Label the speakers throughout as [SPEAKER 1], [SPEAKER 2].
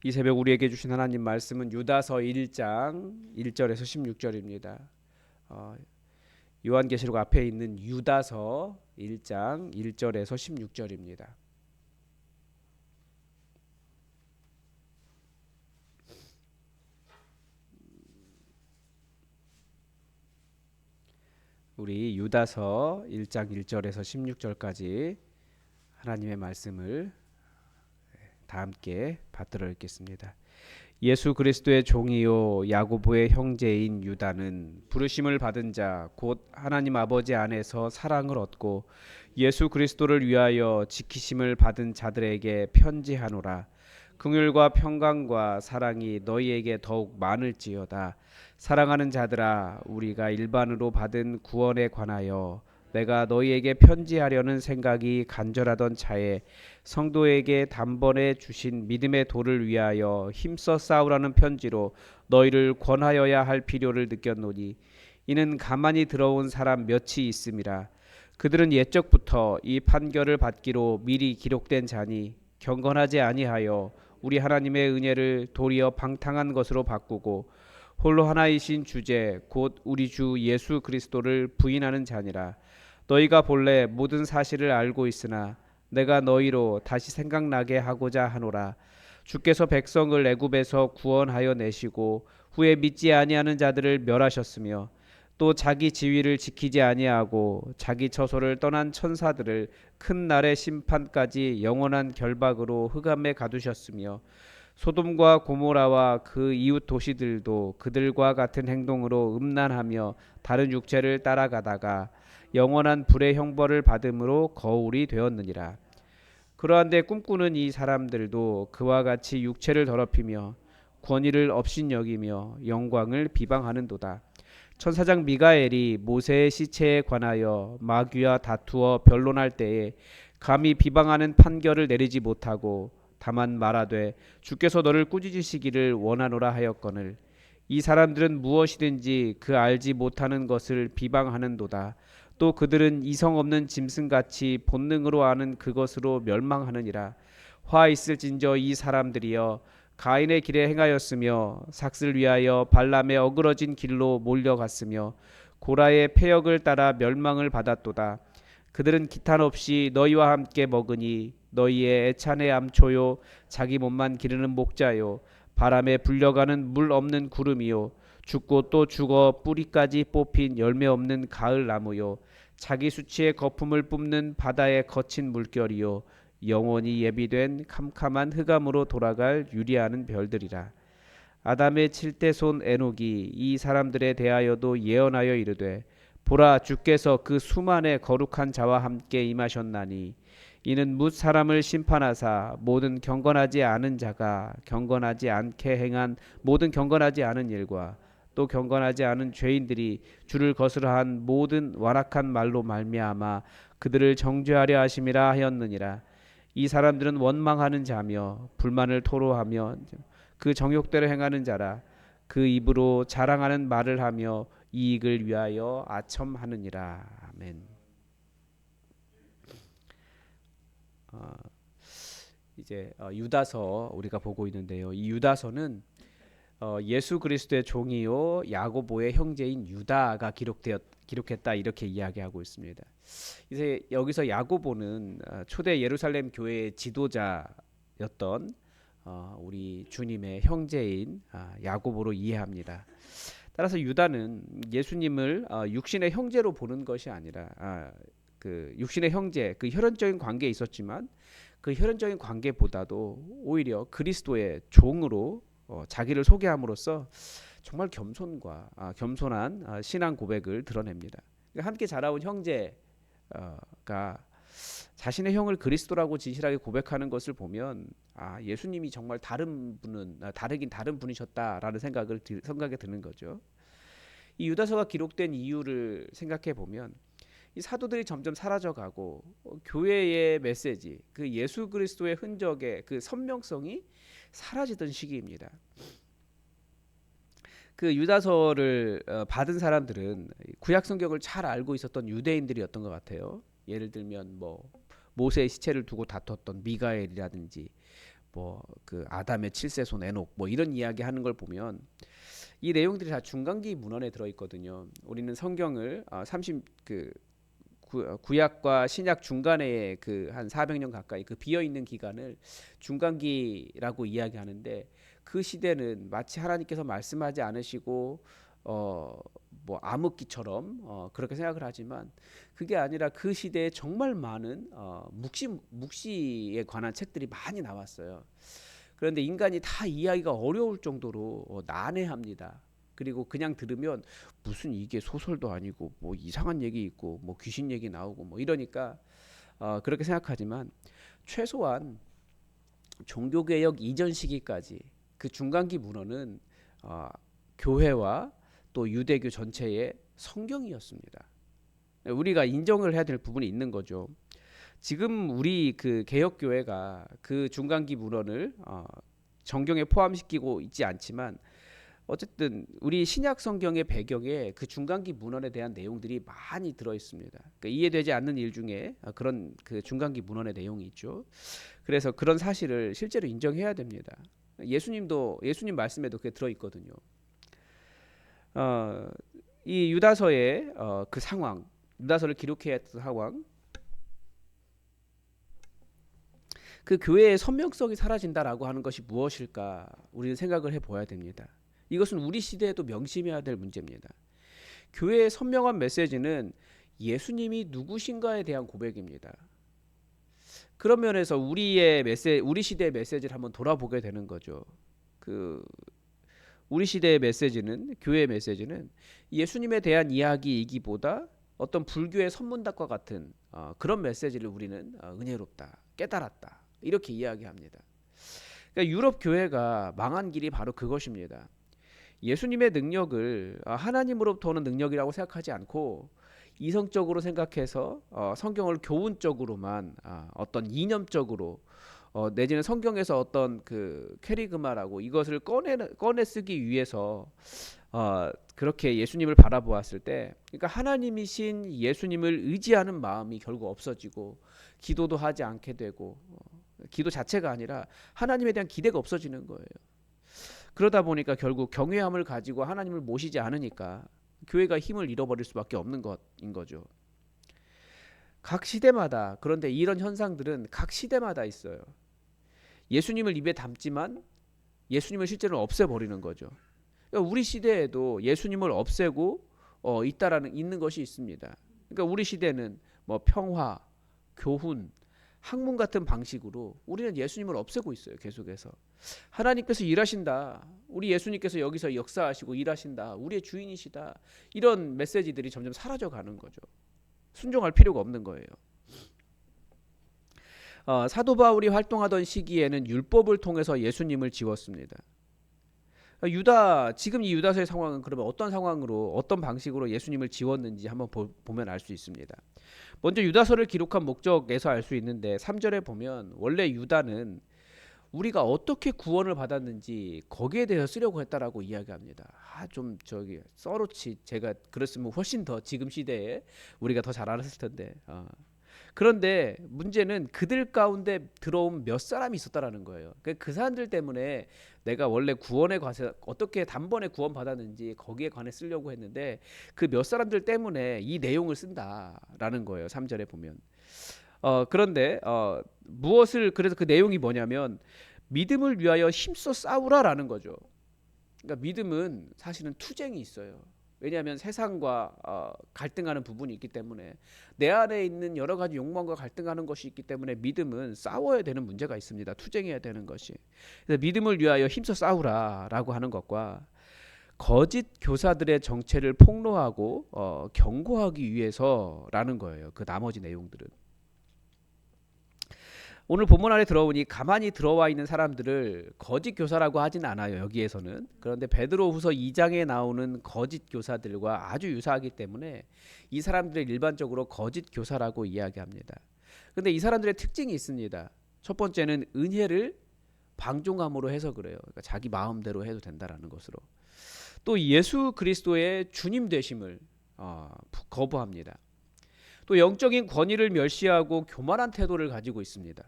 [SPEAKER 1] 이 새벽 우리에게 주신 하나님 말씀은 유다서 1장 1절에서 16절입니다. 요한계시록 앞에 있는 유다서 1장 1절에서 16절입니다. 우리 유다서 1장 1절에서 16절까지 하나님의 말씀을 다 함께 받들어 읽겠습니다. 예수 그리스도의 종이요 야고보의 형제인 유다는 부르심을 받은 자 곧 하나님 아버지 안에서 사랑을 얻고 예수 그리스도를 위하여 지키심을 받은 자들에게 편지하노라. 긍휼과 평강과 사랑이 너희에게 더욱 많을지어다. 사랑하는 자들아, 우리가 일반으로 받은 구원에 관하여 내가 너희에게 편지하려는 생각이 간절하던 차에 성도에게 단번에 주신 믿음의 도를 위하여 힘써 싸우라는 편지로 너희를 권하여야 할 필요를 느꼈노니 이는 가만히 들어온 사람 몇이 있음이라. 그들은 옛적부터 이 판결을 받기로 미리 기록된 자니 경건하지 아니하여 우리 하나님의 은혜를 도리어 방탕한 것으로 바꾸고 홀로 하나이신 주제 곧 우리 주 예수 그리스도를 부인하는 자니라. 너희가 본래 모든 사실을 알고 있으나 내가 너희로 다시 생각나게 하고자 하노라. 주께서 백성을 애굽에서 구원하여 내시고 후에 믿지 아니하는 자들을 멸하셨으며 또 자기 지위를 지키지 아니하고 자기 처소를 떠난 천사들을 큰 날의 심판까지 영원한 결박으로 흑암에 가두셨으며 소돔과 고모라와 그 이웃 도시들도 그들과 같은 행동으로 음란하며 다른 육체를 따라가다가 영원한 불의 형벌을 받음으로 거울이 되었느니라. 그러한데 꿈꾸는 이 사람들도 그와 같이 육체를 더럽히며 권위를 업신여기며 영광을 비방하는도다. 천사장 미가엘이 모세의 시체에 관하여 마귀와 다투어 변론할 때에 감히 비방하는 판결을 내리지 못하고 다만 말하되 주께서 너를 꾸짖으시기를 원하노라 하였거늘 이 사람들은 무엇이든지 그 알지 못하는 것을 비방하는도다. 또 그들은 이성 없는 짐승같이 본능으로 아는 그것으로 멸망하느니라. 화 있을진저 이 사람들이여 가인의 길에 행하였으며 삭슬 위하여 발람의 어그러진 길로 몰려갔으며 고라의 패역을 따라 멸망을 받았도다. 그들은 기탄 없이 너희와 함께 먹으니 너희의 애찬의 암초요 자기 몸만 기르는 목자요 바람에 불려가는 물 없는 구름이요 죽고 또 죽어 뿌리까지 뽑힌 열매 없는 가을 나무요 자기 수치의 거품을 뿜는 바다의 거친 물결이요 영원히 예비된 캄캄한 흑암으로 돌아갈 유리하는 별들이라. 아담의 칠대손 에녹이 이 사람들에 대하여도 예언하여 이르되 보라 주께서 그 수만의 거룩한 자와 함께 임하셨나니 이는 뭇 사람을 심판하사 모든 경건하지 않은 자가 경건하지 않게 행한 모든 경건하지 않은 일과 또 경건하지 않은 죄인들이 주를 거스르한 모든 완악한 말로 말미암아 그들을 정죄하려 하심이라 하였느니라. 이 사람들은 원망하는 자며 불만을 토로하며 그 정욕대로 행하는 자라. 그 입으로 자랑하는 말을 하며 이익을 위하여 아첨하느니라. 아멘. 어, 이제 유다서 우리가 보고 있는데요. 이 유다서는 예수 그리스도의 종이요 야고보의 형제인 유다가 기록했다 이렇게 이야기하고 있습니다. 이제 여기서 야고보는 초대 예루살렘 교회의 지도자였던 우리 주님의 형제인 야고보로 이해합니다. 따라서 유다는 예수님을 육신의 형제로 보는 것이 아니라 그 육신의 형제 그 혈연적인 관계에 있었지만 그 혈연적인 관계보다도 오히려 그리스도의 종으로 자기를 소개함으로써 정말 겸손한 신앙 고백을 드러냅니다. 그러니까 함께 자라온 형제가 자신의 형을 그리스도라고 진실하게 고백하는 것을 보면 예수님이 정말 다른 분이셨다라는 생각이 드는 거죠. 이 유다서가 기록된 이유를 생각해 보면 이 사도들이 점점 사라져가고 교회의 메시지, 그 예수 그리스도의 흔적의 그 선명성이 사라지던 시기입니다. 그 유다서를 받은 사람들은 구약 성경을 잘 알고 있었던 유대인들이었던 것 같아요. 예를 들면 뭐 모세의 시체를 두고 다퉜던 미가엘이라든지 뭐 그 아담의 7세손 에녹 뭐 이런 이야기 하는 걸 보면 이 내용들이 다 중간기 문헌에 들어 있거든요. 우리는 성경을 30그 구약과 신약 중간에 그 한 400년 가까이 그 비어 있는 기간을 중간기라고 이야기하는데 그 시대는 마치 하나님께서 말씀하지 않으시고 뭐 암흑기처럼 그렇게 생각을 하지만 그게 아니라 그 시대에 정말 많은 묵시에 관한 책들이 많이 나왔어요. 그런데 인간이 다 이해하기가 어려울 정도로 난해합니다. 그리고 그냥 들으면 무슨 이게 소설도 아니고 뭐 이상한 얘기 있고 뭐 귀신 얘기 나오고 뭐 이러니까 그렇게 생각하지만 최소한 종교개혁 이전 시기까지 그 중간기 문헌은 어, 교회와 또 유대교 전체의 성경이었습니다. 우리가 인정을 해야 될 부분이 있는 거죠. 지금 우리 그 개혁교회가 그 중간기 문헌을 정경에 포함시키고 있지 않지만 어쨌든 우리 신약 성경의 배경에 그 중간기 문헌에 대한 내용들이 많이 들어 있습니다. 그러니까 이해되지 않는 일 중에 그런 그 중간기 문헌의 내용이 있죠. 그래서 그런 사실을 실제로 인정해야 됩니다. 예수님 말씀에도 그게 들어 있거든요. 이 유다서의 그 상황, 유다서를 기록해야 했던 상황, 그 교회의 선명성이 사라진다라고 하는 것이 무엇일까? 우리는 생각을 해봐야 됩니다. 이것은 우리 시대에도 명심해야 될 문제입니다. 교회의 선명한 메시지는 예수님이 누구신가에 대한 고백입니다. 그런 면에서 우리 시대의 메시지를 한번 돌아보게 되는 거죠. 그 우리 시대의 메시지는 교회의 메시지는 예수님에 대한 이야기이기보다 어떤 불교의 선문답과 같은 그런 메시지를 우리는 은혜롭다, 깨달았다 이렇게 이야기합니다. 그러니까 유럽 교회가 망한 길이 바로 그것입니다. 예수님의 능력을 하나님으로부터 오는 능력이라고 생각하지 않고 이성적으로 생각해서 성경을 교훈적으로만 어떤 이념적으로 내지는 성경에서 어떤 그 캐리그마라고 이것을 꺼내 쓰기 위해서 그렇게 예수님을 바라보았을 때, 그러니까 하나님이신 예수님을 의지하는 마음이 결국 없어지고 기도도 하지 않게 되고 기도 자체가 아니라 하나님에 대한 기대가 없어지는 거예요. 그러다 보니까 결국 경외함을 가지고 하나님을 모시지 않으니까 교회가 힘을 잃어버릴 수밖에 없는 것인 거죠. 각 시대마다 그런데 이런 현상들은 각 시대마다 있어요. 예수님을 입에 담지만 예수님을 실제로 없애버리는 거죠. 그러니까 우리 시대에도 예수님을 없애고 있는 것이 있습니다. 그러니까 우리 시대는 뭐 평화, 교훈, 학문 같은 방식으로 우리는 예수님을 없애고 있어요. 계속해서 하나님께서 일하신다. 우리 예수님께서 여기서 역사하시고 일하신다. 우리의 주인이시다. 이런 메시지들이 점점 사라져가는 거죠. 순종할 필요가 없는 거예요. 사도 바울이 활동하던 시기에는 율법을 통해서 예수님을 지웠습니다. 지금 이 유다서의 상황은 그러면 어떤 상황으로 어떤 방식으로 예수님을 지웠는지 한번 보면 알 수 있습니다. 먼저 유다서를 기록한 목적에서 알 수 있는데 3절에 보면 원래 유다는 우리가 어떻게 구원을 받았는지 거기에 대해서 쓰려고 했다라고 이야기합니다. 좀 썰어치 제가 그랬으면 훨씬 더 지금 시대에 우리가 더 잘 알았을 텐데. 그런데 문제는 그들 가운데 들어온 몇 사람이 있었다라는 거예요. 그 사람들 때문에 내가 원래 구원에 관해서 어떻게 단번에 구원 받았는지 거기에 관해 쓰려고 했는데 그 몇 사람들 때문에 이 내용을 쓴다라는 거예요. 3절에 보면. 그런데 그래서 그 내용이 뭐냐면 믿음을 위하여 힘써 싸우라라는 거죠. 그러니까 믿음은 사실은 투쟁이 있어요. 왜냐하면 세상과 갈등하는 부분이 있기 때문에 내 안에 있는 여러 가지 욕망과 갈등하는 것이 있기 때문에 믿음은 싸워야 되는 문제가 있습니다. 투쟁해야 되는 것이. 그래서 믿음을 위하여 힘써 싸우라라고 하는 것과 거짓 교사들의 정체를 폭로하고 경고하기 위해서라는 거예요. 그 나머지 내용들은. 오늘 본문 안에 들어오니 가만히 들어와 있는 사람들을 거짓 교사라고 하진 않아요. 여기에서는. 그런데 베드로후서 2장에 나오는 거짓 교사들과 아주 유사하기 때문에 이 사람들을 일반적으로 거짓 교사라고 이야기합니다. 그런데 이 사람들의 특징이 있습니다. 첫 번째는 은혜를 방종함으로 해서 그래요. 그러니까 자기 마음대로 해도 된다라는 것으로. 또 예수 그리스도의 주님 되심을 거부합니다. 또 영적인 권위를 멸시하고 교만한 태도를 가지고 있습니다.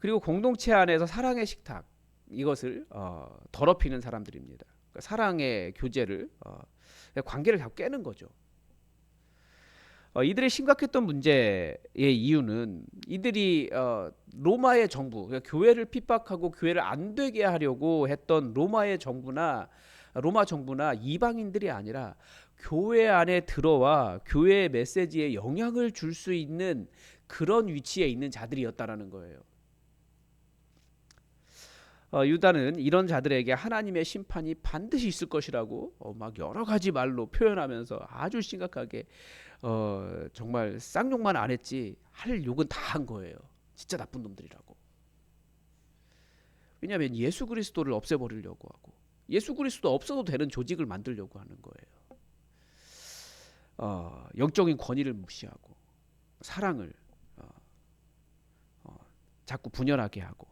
[SPEAKER 1] 그리고 공동체 안에서 사랑의 식탁, 이것을 더럽히는 사람들입니다. 그러니까 사랑의 교제를 관계를 자꾸 깨는 거죠. 이들의 심각했던 문제의 이유는 이들이 로마의 정부, 그러니까 교회를 핍박하고 교회를 안 되게 하려고 했던 로마의 정부나 로마 정부나 이방인들이 아니라 교회 안에 들어와 교회의 메시지에 영향을 줄 수 있는 그런 위치에 있는 자들이었다라는 거예요. 유다는 이런 자들에게 하나님의 심판이 반드시 있을 것이라고 막 여러 가지 말로 표현하면서 아주 심각하게 정말 쌍욕만 안 했지 할 욕은 다 한 거예요. 진짜 나쁜 놈들이라고. 왜냐하면 예수 그리스도를 없애버리려고 하고 예수 그리스도 없어도 되는 조직을 만들려고 하는 거예요. 영적인 권위를 무시하고 사랑을 자꾸 분열하게 하고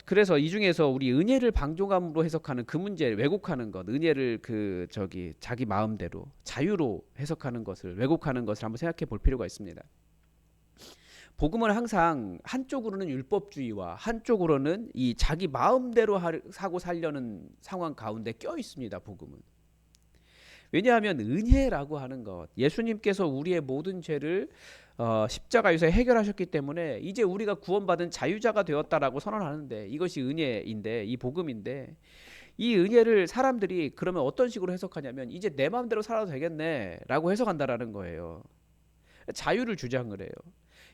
[SPEAKER 1] 그래서 이 중에서 우리 은혜를 방종함으로 해석하는 그 문제, 왜곡하는 것, 은혜를 자기 마음대로 자유로 해석하는 것을, 왜곡하는 것을 한번 생각해 볼 필요가 있습니다. 복음은 항상 한쪽으로는 율법주의와 한쪽으로는 이 자기 마음대로 하고 살려는 상황 가운데 껴 있습니다. 복음은. 왜냐하면 은혜라고 하는 것, 예수님께서 우리의 모든 죄를 십자가에서 해결하셨기 때문에 이제 우리가 구원받은 자유자가 되었다라고 선언하는데, 이것이 은혜인데, 이 복음인데, 이 은혜를 사람들이 그러면 어떤 식으로 해석하냐면 이제 내 마음대로 살아도 되겠네 라고 해석한다라는 거예요. 자유를 주장을 해요.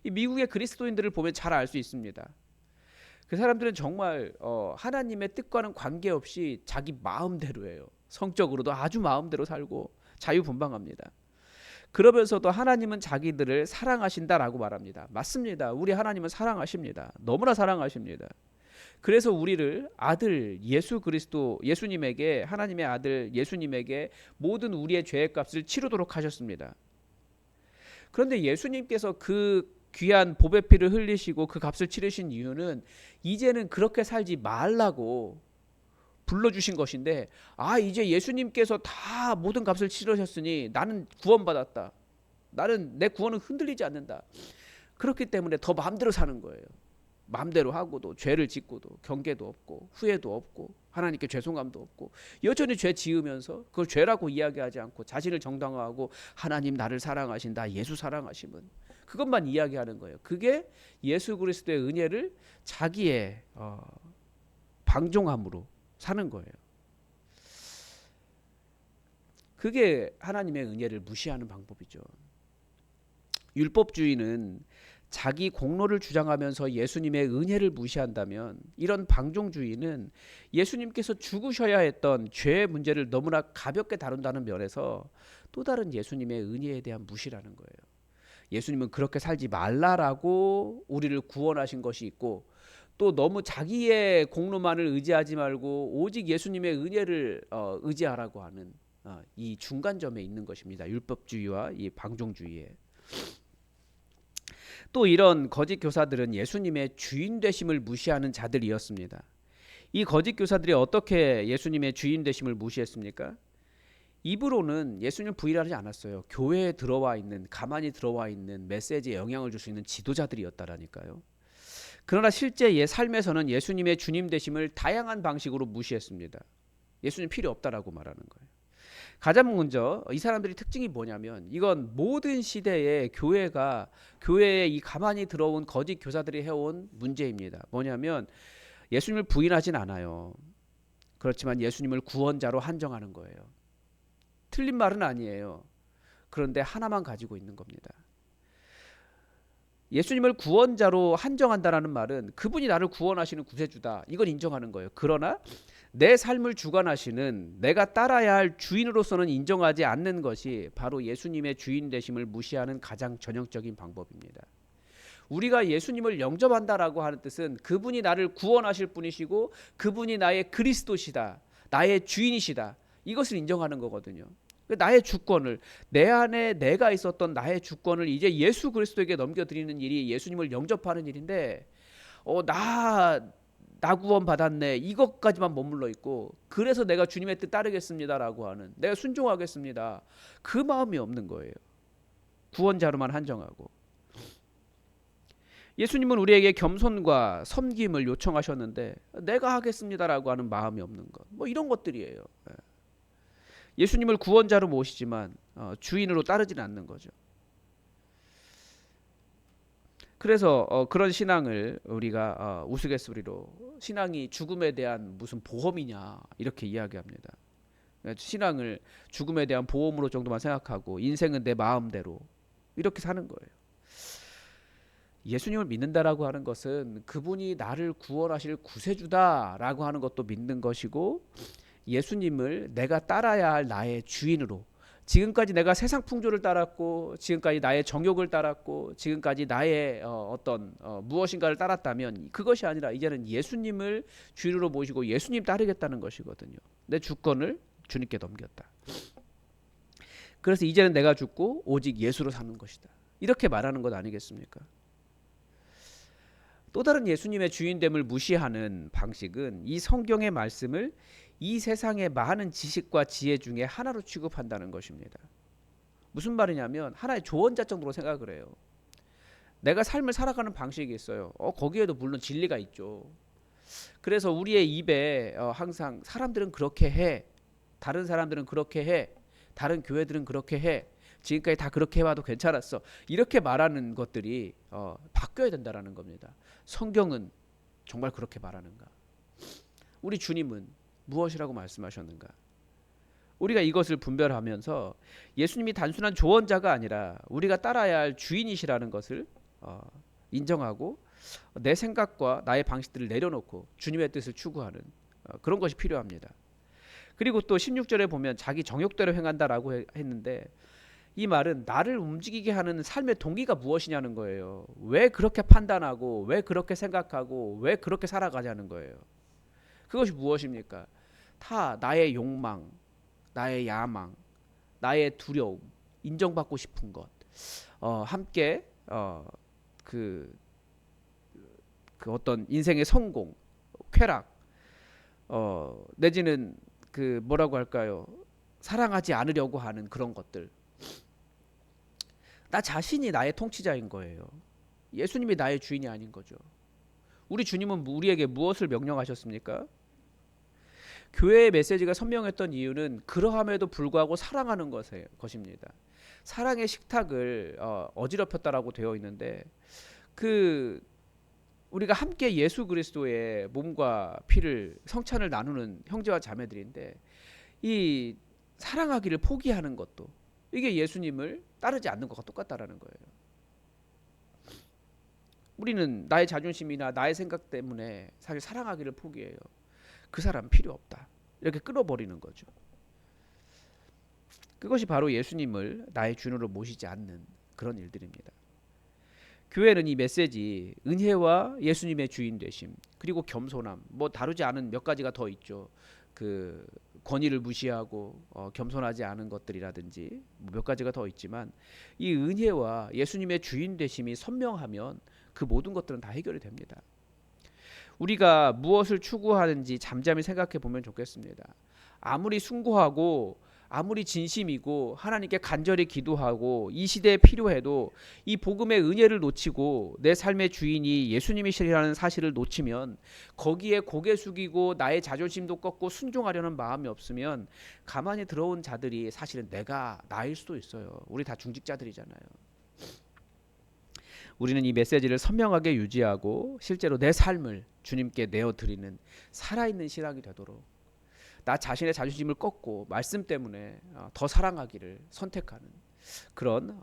[SPEAKER 1] 이 미국의 그리스도인들을 보면 잘 알 수 있습니다. 그 사람들은 정말 하나님의 뜻과는 관계없이 자기 마음대로 해요. 성적으로도 아주 마음대로 살고 자유분방합니다. 그러면서도 하나님은 자기들을 사랑하신다라고 말합니다. 맞습니다. 우리 하나님은 사랑하십니다. 너무나 사랑하십니다. 그래서 우리를 아들 예수 그리스도, 예수님에게, 하나님의 아들 예수님에게 모든 우리의 죄의 값을 치르도록 하셨습니다. 그런데 예수님께서 그 귀한 보배 피를 흘리시고 그 값을 치르신 이유는 이제는 그렇게 살지 말라고 불러주신 것인데, 이제 예수님께서 다 모든 값을 치르셨으니 나는 구원받았다, 나는 내 구원은 흔들리지 않는다, 그렇기 때문에 더 마음대로 사는 거예요. 마음대로 하고도 죄를 짓고도 경계도 없고 후회도 없고 하나님께 죄송함도 없고 여전히 죄 지으면서 그걸 죄라고 이야기하지 않고 자신을 정당화하고 하나님 나를 사랑하신다, 예수 사랑하심은, 그것만 이야기하는 거예요. 그게 예수 그리스도의 은혜를 자기의 방종함으로 사는 거예요. 그게 하나님의 은혜를 무시하는 방법이죠. 율법주의는 자기 공로를 주장하면서 예수님의 은혜를 무시한다면, 이런 방종주의는 예수님께서 죽으셔야 했던 죄의 문제를 너무나 가볍게 다룬다는 면에서 또 다른 예수님의 은혜에 대한 무시라는 거예요. 예수님은 그렇게 살지 말라라고 우리를 구원하신 것이 있고, 또 너무 자기의 공로만을 의지하지 말고 오직 예수님의 은혜를 의지하라고 하는 이 중간점에 있는 것입니다. 율법주의와 이 방종주의에. 또 이런 거짓 교사들은 예수님의 주인 되심을 무시하는 자들이었습니다. 이 거짓 교사들이 어떻게 예수님의 주인 되심을 무시했습니까? 입으로는 예수님을 부인하지 않았어요. 교회에 들어와 있는, 가만히 들어와 있는 메시지에 영향을 줄 수 있는 지도자들이었다라니까요. 그러나 실제 삶에서는 예수님의 주님 되심을 다양한 방식으로 무시했습니다. 예수님 필요 없다라고 말하는 거예요. 가장 먼저 이 사람들의 특징이 뭐냐면, 이건 모든 시대에 교회에 이 가만히 들어온 거짓 교사들이 해온 문제입니다. 뭐냐면 예수님을 부인하진 않아요. 그렇지만 예수님을 구원자로 한정하는 거예요. 틀린 말은 아니에요. 그런데 하나만 가지고 있는 겁니다. 예수님을 구원자로 한정한다라는 말은 그분이 나를 구원하시는 구세주다, 이건 인정하는 거예요. 그러나 내 삶을 주관하시는, 내가 따라야 할 주인으로서는 인정하지 않는 것이 바로 예수님의 주인 되심을 무시하는 가장 전형적인 방법입니다. 우리가 예수님을 영접한다라고 하는 뜻은 그분이 나를 구원하실 분이시고 그분이 나의 그리스도시다, 나의 주인이시다, 이것을 인정하는 거거든요. 나의 주권을, 내 안에 내가 있었던 나의 주권을 이제 예수 그리스도에게 넘겨드리는 일이 예수님을 영접하는 일인데, 나 구원 받았네, 이것까지만 머물러 있고, 그래서 내가 주님의 뜻 따르겠습니다라고 하는, 내가 순종하겠습니다, 그 마음이 없는 거예요. 구원자로만 한정하고. 예수님은 우리에게 겸손과 섬김을 요청하셨는데 내가 하겠습니다라고 하는 마음이 없는 것, 뭐 이런 것들이에요. 예수님을 구원자로 모시지만 주인으로 따르지는 않는 거죠. 그래서 그런 신앙을 우리가 우스갯소리로 신앙이 죽음에 대한 무슨 보험이냐 이렇게 이야기합니다. 신앙을 죽음에 대한 보험으로 정도만 생각하고 인생은 내 마음대로 이렇게 사는 거예요. 예수님을 믿는다라고 하는 것은 그분이 나를 구원하실 구세주다라고 하는 것도 믿는 것이고, 예수님을 내가 따라야 할 나의 주인으로, 지금까지 내가 세상 풍조를 따랐고 지금까지 나의 정욕을 따랐고 지금까지 나의 무엇인가를 따랐다면 그것이 아니라 이제는 예수님을 주인으로 모시고 예수님 따르겠다는 것이거든요. 내 주권을 주님께 넘겼다. 그래서 이제는 내가 죽고 오직 예수로 사는 것이다, 이렇게 말하는 것 아니겠습니까? 또 다른 예수님의 주인됨을 무시하는 방식은 이 성경의 말씀을 이 세상의 많은 지식과 지혜 중에 하나로 취급한다는 것입니다. 무슨 말이냐면 하나의 조언자 정도로 생각을 해요. 내가 삶을 살아가는 방식이 있어요. 거기에도 물론 진리가 있죠. 그래서 우리의 입에 항상 사람들은 그렇게 해, 다른 사람들은 그렇게 해, 다른 교회들은 그렇게 해, 지금까지 다 그렇게 해와도 괜찮았어, 이렇게 말하는 것들이 바뀌어야 된다는 겁니다. 성경은 정말 그렇게 말하는가? 우리 주님은 무엇이라고 말씀하셨는가? 우리가 이것을 분별하면서 예수님이 단순한 조언자가 아니라 우리가 따라야 할 주인이시라는 것을 인정하고 내 생각과 나의 방식들을 내려놓고 주님의 뜻을 추구하는 그런 것이 필요합니다. 그리고 또 16절에 보면 자기 정욕대로 행한다라고 했는데, 이 말은 나를 움직이게 하는 삶의 동기가 무엇이냐는 거예요. 왜 그렇게 판단하고 왜 그렇게 생각하고 왜 그렇게 살아가냐는 거예요. 그것이 무엇입니까? 다 나의 욕망, 나의 야망, 나의 두려움, 인정받고 싶은 것, 함께 그 어떤 인생의 성공, 쾌락, 내지는 그 뭐라고 할까요? 사랑하지 않으려고 하는 그런 것들. 나 자신이 나의 통치자인 거예요. 예수님이 나의 주인이 아닌 거죠. 우리 주님은 우리에게 무엇을 명령하셨습니까? 교회의 메시지가 선명했던 이유는 그러함에도 불구하고 사랑하는 것입니다. 사랑의 식탁을 어지럽혔다라고 되어 있는데, 우리가 함께 예수 그리스도의 몸과 피를 성찬을 나누는 형제와 자매들인데, 이 사랑하기를 포기하는 것도 이게 예수님을 따르지 않는 것과 똑같다라는 거예요. 우리는 나의 자존심이나 나의 생각 때문에 사실 사랑하기를 포기해요. 그 사람 필요 없다, 이렇게 끊어버리는 거죠. 그것이 바로 예수님을 나의 주인으로 모시지 않는 그런 일들입니다. 교회는 이 메시지, 은혜와 예수님의 주인 되심, 그리고 겸손함, 뭐 다루지 않은 몇 가지가 더 있죠. 그 권위를 무시하고 겸손하지 않은 것들이라든지 몇 가지가 더 있지만, 이 은혜와 예수님의 주인 되심이 선명하면 그 모든 것들은 다 해결이 됩니다. 우리가 무엇을 추구하는지 잠잠히 생각해 보면 좋겠습니다. 아무리 숭고하고 아무리 진심이고 하나님께 간절히 기도하고 이 시대에 필요해도 이 복음의 은혜를 놓치고 내 삶의 주인이 예수님이시라는 사실을 놓치면, 거기에 고개 숙이고 나의 자존심도 꺾고 순종하려는 마음이 없으면 가만히 들어온 자들이 사실은 내가 나일 수도 있어요. 우리 다 중직자들이잖아요. 우리는 이 메시지를 선명하게 유지하고 실제로 내 삶을 주님께 내어드리는 살아있는 신앙이 되도록, 나 자신의 자존심을 꺾고 말씀 때문에 더 사랑하기를 선택하는 그런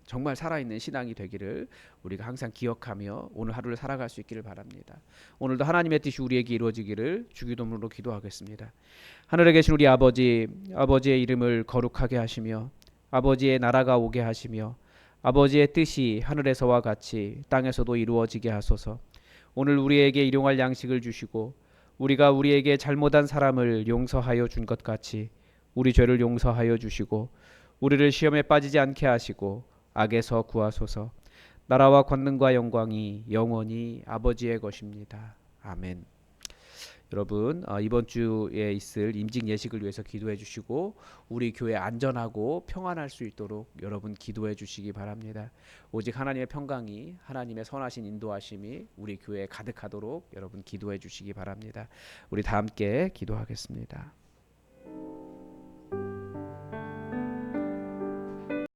[SPEAKER 1] 정말 살아있는 신앙이 되기를 우리가 항상 기억하며 오늘 하루를 살아갈 수 있기를 바랍니다. 오늘도 하나님의 뜻이 우리에게 이루어지기를 주기도문으로 기도하겠습니다. 하늘에 계신 우리 아버지, 아버지의 이름을 거룩하게 하시며 아버지의 나라가 오게 하시며 아버지의 뜻이 하늘에서와 같이 땅에서도 이루어지게 하소서. 오늘 우리에게 일용할 양식을 주시고 우리가 우리에게 잘못한 사람을 용서하여 준 것 같이 우리 죄를 용서하여 주시고 우리를 시험에 빠지지 않게 하시고 악에서 구하소서. 나라와 권능과 영광이 영원히 아버지의 것입니다. 아멘. 여러분 이번 주에 있을 임직 예식을 위해서 기도해 주시고 우리 교회 안전하고 평안할 수 있도록 여러분 기도해 주시기 바랍니다. 오직 하나님의 평강이 하나님의 선하신 인도하심이 우리 교회에 가득하도록 여러분 기도해 주시기 바랍니다. 우리 다 함께 기도하겠습니다.